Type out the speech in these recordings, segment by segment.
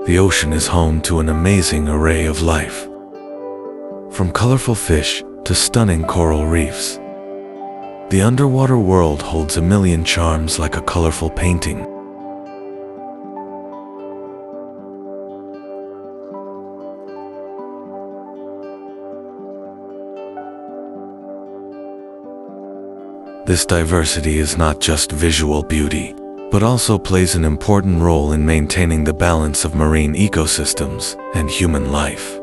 The ocean is home to an amazing array of life. From colorful fish to stunning coral reefs, the underwater world holds a million charms like a colorful painting. This diversity is not just visual beauty, but also plays an important role in maintaining the balance of marine ecosystems and human life.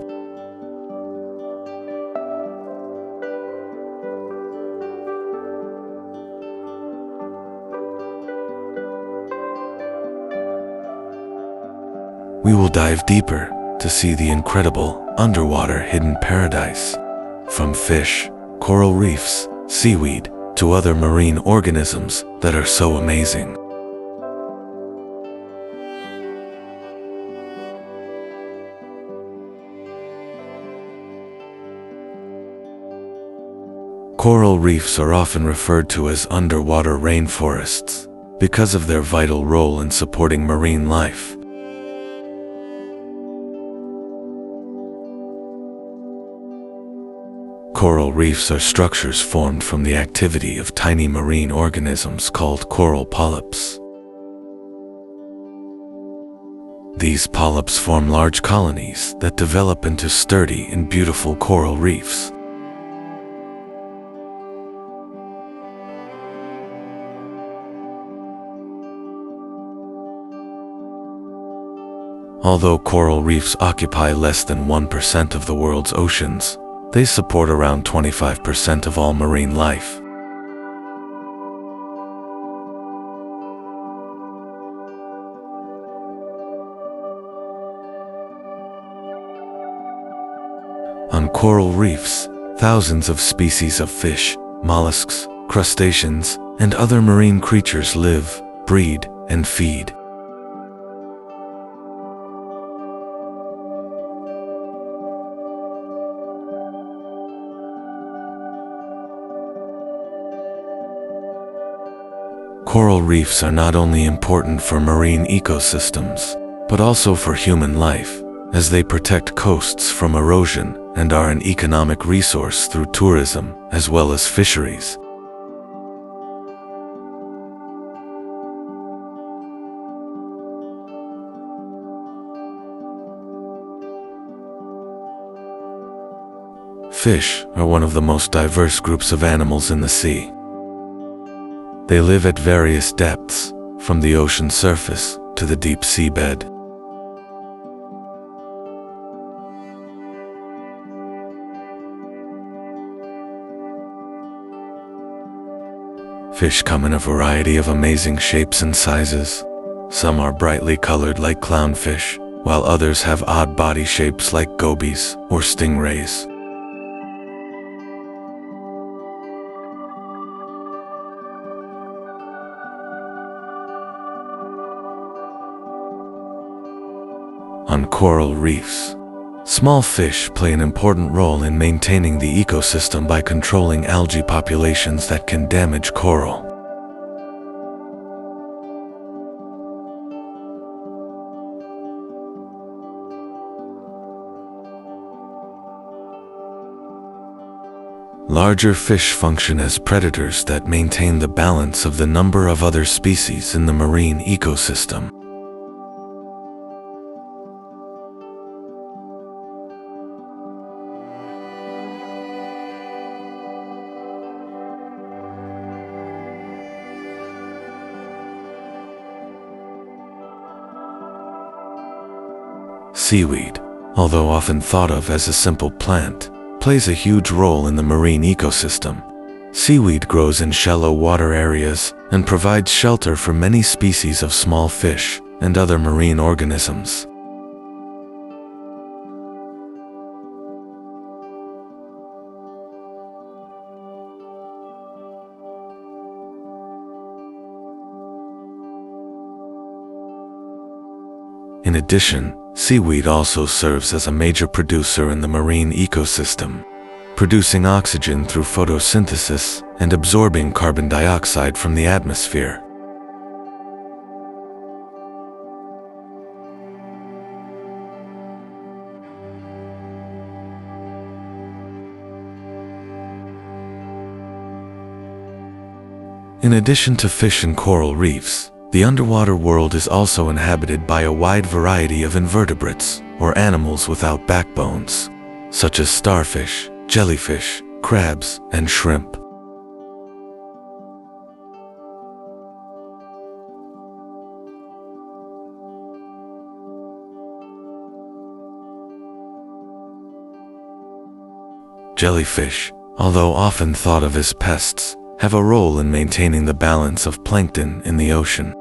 We will dive deeper to see the incredible underwater hidden paradise, from fish, coral reefs, seaweed, to other marine organisms that are so amazing. Coral reefs are often referred to as underwater rainforests because of their vital role in supporting marine life. Coral reefs are structures formed from the activity of tiny marine organisms called coral polyps. These polyps form large colonies that develop into sturdy and beautiful coral reefs. Although coral reefs occupy less than 1% of the world's oceans, they support around 25% of all marine life. On coral reefs, thousands of species of fish, molluscs, crustaceans, and other marine creatures live, breed, and feed. Coral reefs are not only important for marine ecosystems, but also for human life, as they protect coasts from erosion and are an economic resource through tourism as well as fisheries. Fish are one of the most diverse groups of animals in the sea. They live at various depths, from the ocean surface to the deep seabed. Fish come in a variety of amazing shapes and sizes. Some are brightly colored like clownfish, while others have odd body shapes like gobies or stingrays. On coral reefs, small fish play an important role in maintaining the ecosystem by controlling algae populations that can damage coral. Larger fish function as predators that maintain the balance of the number of other species in the marine ecosystem. Seaweed, although often thought of as a simple plant, plays a huge role in the marine ecosystem. Seaweed grows in shallow water areas and provides shelter for many species of small fish and other marine organisms. In addition, seaweed also serves as a major producer in the marine ecosystem, producing oxygen through photosynthesis and absorbing carbon dioxide from the atmosphere. In addition to fish and coral reefs, the underwater world is also inhabited by a wide variety of invertebrates, or animals without backbones, such as starfish, jellyfish, crabs, and shrimp. Jellyfish, although often thought of as pests, have a role in maintaining the balance of plankton in the ocean.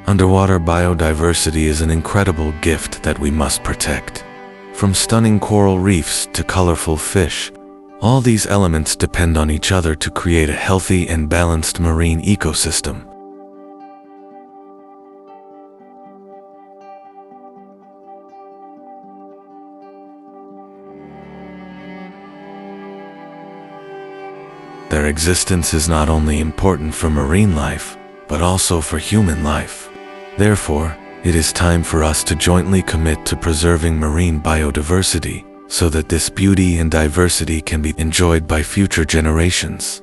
Underwater biodiversity is an incredible gift that we must protect. From stunning coral reefs to colorful fish, all these elements depend on each other to create a healthy and balanced marine ecosystem. Their existence is not only important for marine life, but also for human life. Therefore, it is time for us to jointly commit to preserving marine biodiversity, so that this beauty and diversity can be enjoyed by future generations.